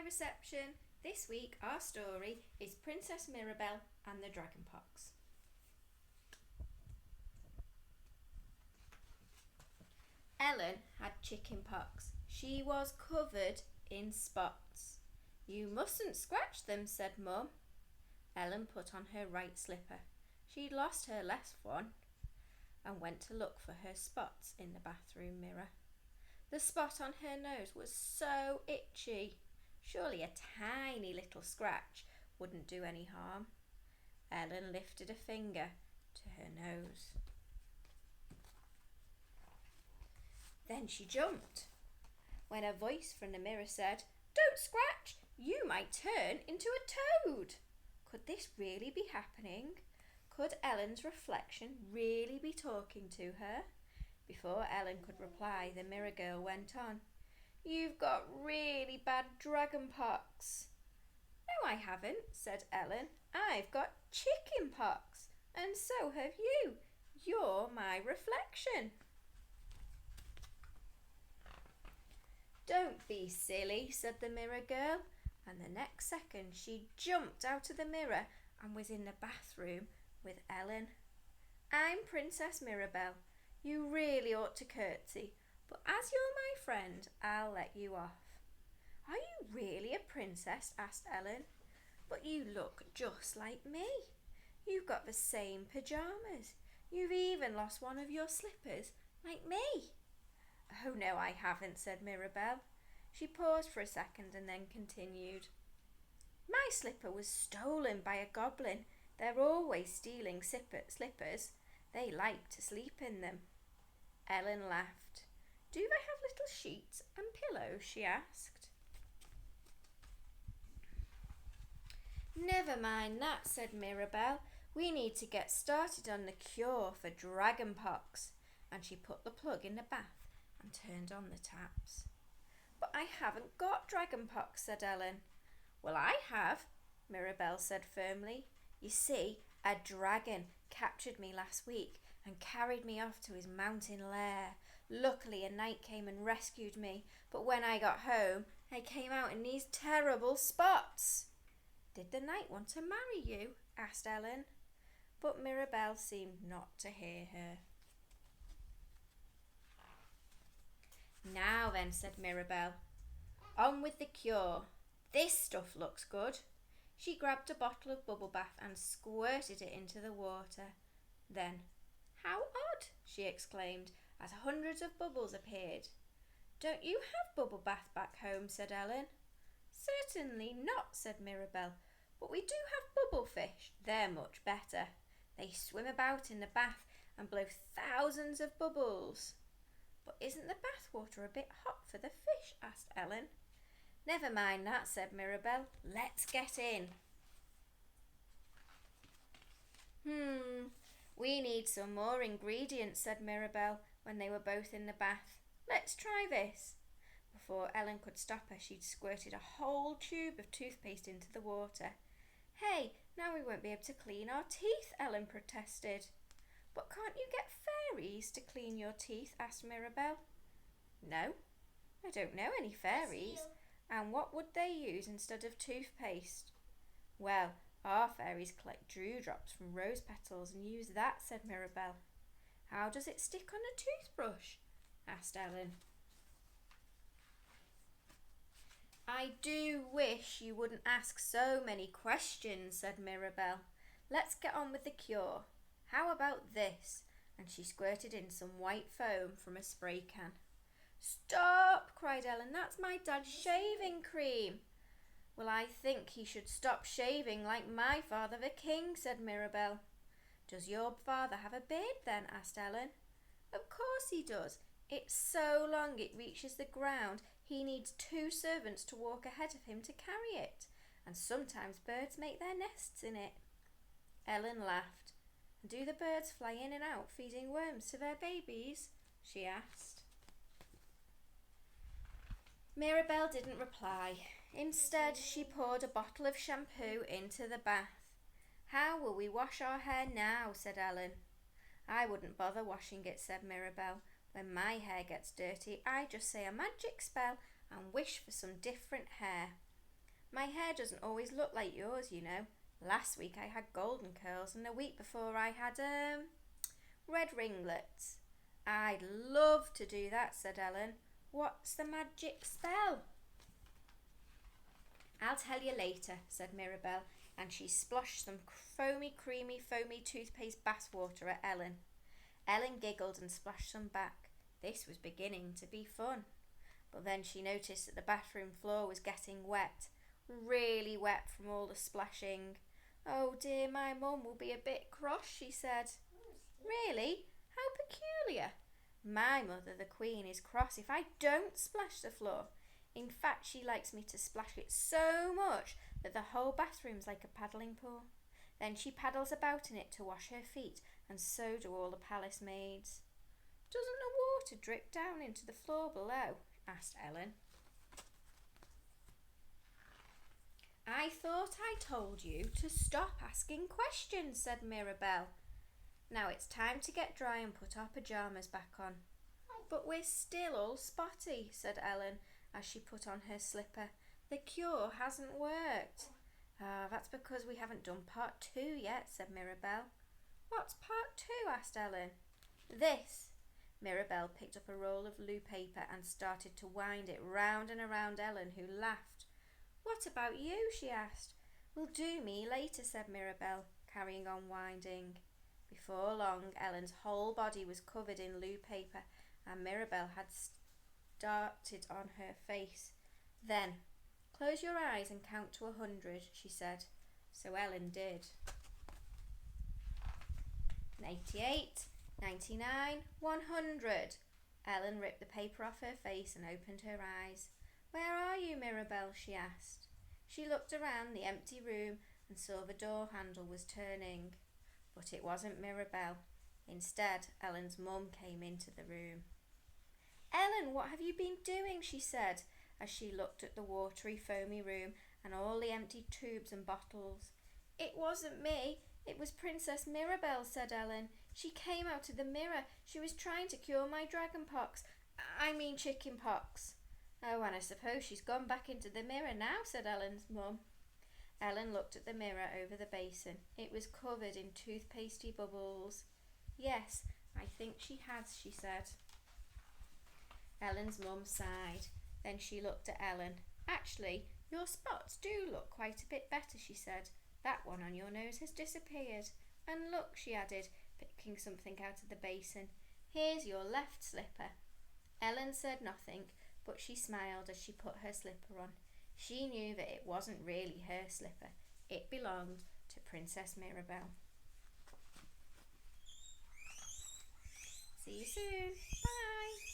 reception. This week our story is Princess Mirabelle and the Dragonpox. Ellen had chicken pox. She was covered in spots. "You mustn't scratch them," said Mum. Ellen put on her right slipper. She'd lost her left one and went to look for her spots in the bathroom mirror. The spot on her nose was so itchy. Surely a tiny little scratch wouldn't do any harm. Ellen lifted a finger to her nose. Then she jumped when a voice from the mirror said, "Don't scratch, you might turn into a toad." Could this really be happening? Could Ellen's reflection really be talking to her? Before Ellen could reply, the mirror girl went on, "You've got really bad dragon pox." "No, I haven't," said Ellen. "I've got chicken pox, and so have you. You're my reflection." "Don't be silly," said the mirror girl, and the next second she jumped out of the mirror and was in the bathroom with Ellen. "I'm Princess Mirabelle. You really ought to curtsy, but as you're my friend, I'll let you off." "Are you really a princess?" asked Ellen. "But you look just like me. You've got the same pyjamas. You've even lost one of your slippers, like me." "Oh no, I haven't," said Mirabelle. She paused for a second and then continued, "My slipper was stolen by a goblin. They're always stealing slippers. They like to sleep in them." Ellen laughed. "Do they have little sheets and pillows?" she asked. "Never mind that," said Mirabelle. "We need to get started on the cure for dragon pox." And she put the plug in the bath and turned on the taps. "But I haven't got dragon pox," said Ellen. "Well, I have," Mirabelle said firmly. "You see, a dragon captured me last week and carried me off to his mountain lair. Luckily, a knight came and rescued me, but when I got home, I came out in these terrible spots." "Did the knight want to marry you?" asked Ellen. But Mirabelle seemed not to hear her. "Now then," said Mirabelle, "on with the cure. This stuff looks good." She grabbed a bottle of bubble bath and squirted it into the water. Then, "How odd!" she exclaimed, as hundreds of bubbles appeared. "Don't you have bubble bath back home?" said Ellen. "Certainly not," said Mirabelle, "but we do have bubble fish. They're much better. They swim about in the bath and blow thousands of bubbles." "But isn't the bath water a bit hot for the fish?" asked Ellen. "Never mind that," said Mirabelle. "Let's get in." We need some more ingredients," said Mirabelle when they were both in the bath. "Let's try this." Before Ellen could stop her, she'd squirted a whole tube of toothpaste into the water. "Hey, now we won't be able to clean our teeth," Ellen protested. "But can't you get fairies to clean your teeth?" asked Mirabelle. "No, I don't know any fairies. And what would they use instead of toothpaste?" "Well, our fairies collect dewdrops from rose petals and use that," said Mirabelle. "How does it stick on a toothbrush?" asked Ellen. "I do wish you wouldn't ask so many questions," said Mirabelle. "Let's get on with the cure. How about this?" And she squirted in some white foam from a spray can. "Stop!" cried Ellen. "That's my dad's shaving cream." "Well, I think he should stop shaving like my father the king," said Mirabelle. "Does your father have a beard then?" asked Ellen. "Of course he does. It's so long it reaches the ground. He needs 2 servants to walk ahead of him to carry it. And sometimes birds make their nests in it." Ellen laughed. "And do the birds fly in and out feeding worms to their babies?" she asked. Mirabelle didn't reply. Instead, she poured a bottle of shampoo into the bath. "How will we wash our hair now?" said Ellen. "I wouldn't bother washing it," said Mirabelle. "When my hair gets dirty, I just say a magic spell and wish for some different hair." My hair doesn't always look like yours, you know. Last week I had golden curls and the week before I had, red ringlets. I'd love to do that, said Ellen. What's the magic spell? I'll tell you later, said Mirabelle, and she splashed some foamy toothpaste bathwater at Ellen. Ellen giggled and splashed some back. This was beginning to be fun. But then she noticed that the bathroom floor was getting wet, really wet from all the splashing. Oh dear, my mum will be a bit cross, she said. Really? How peculiar. My mother, the Queen, is cross if I don't splash the floor. In fact, she likes me to splash it so much that the whole bathroom's like a paddling pool. Then she paddles about in it to wash her feet, and so do all the palace maids. Doesn't the water drip down into the floor below? Asked Ellen. I thought I told you to stop asking questions, said Mirabelle. Now it's time to get dry and put our pyjamas back on. But we're still all spotty, said Ellen as she put on her slipper. The cure hasn't worked. That's because we haven't done part 2 yet, said Mirabelle. What's part 2? Asked Ellen. This. Mirabelle picked up a roll of loo paper and started to wind it round and around Ellen, who laughed. What about you? She asked. We'll do me later, said Mirabelle, carrying on winding. Before long, Ellen's whole body was covered in loo paper, and Mirabelle had started on her face. Then, close your eyes and count to 100, she said. So Ellen did. 98, 99, 100. Ellen ripped the paper off her face and opened her eyes. Where are you, Mirabelle? She asked. She looked around the empty room and saw the door handle was turning. But it wasn't Mirabelle. Instead, Ellen's mum came into the room. Ellen, what have you been doing? She said, as she looked at the watery, foamy room and all the empty tubes and bottles. It wasn't me. It was Princess Mirabelle, said Ellen. She came out of the mirror. She was trying to cure my chicken pox. Oh, and I suppose she's gone back into the mirror now, said Ellen's mum. Ellen looked at the mirror over the basin. It was covered in toothpastey bubbles. Yes, I think she has, she said. Ellen's mum sighed. Then she looked at Ellen. Actually, your spots do look quite a bit better, she said. That one on your nose has disappeared. And look, she added, picking something out of the basin. Here's your left slipper. Ellen said nothing, but she smiled as she put her slipper on. She knew that it wasn't really her slipper. It belonged to Princess Mirabelle. See you soon. Bye.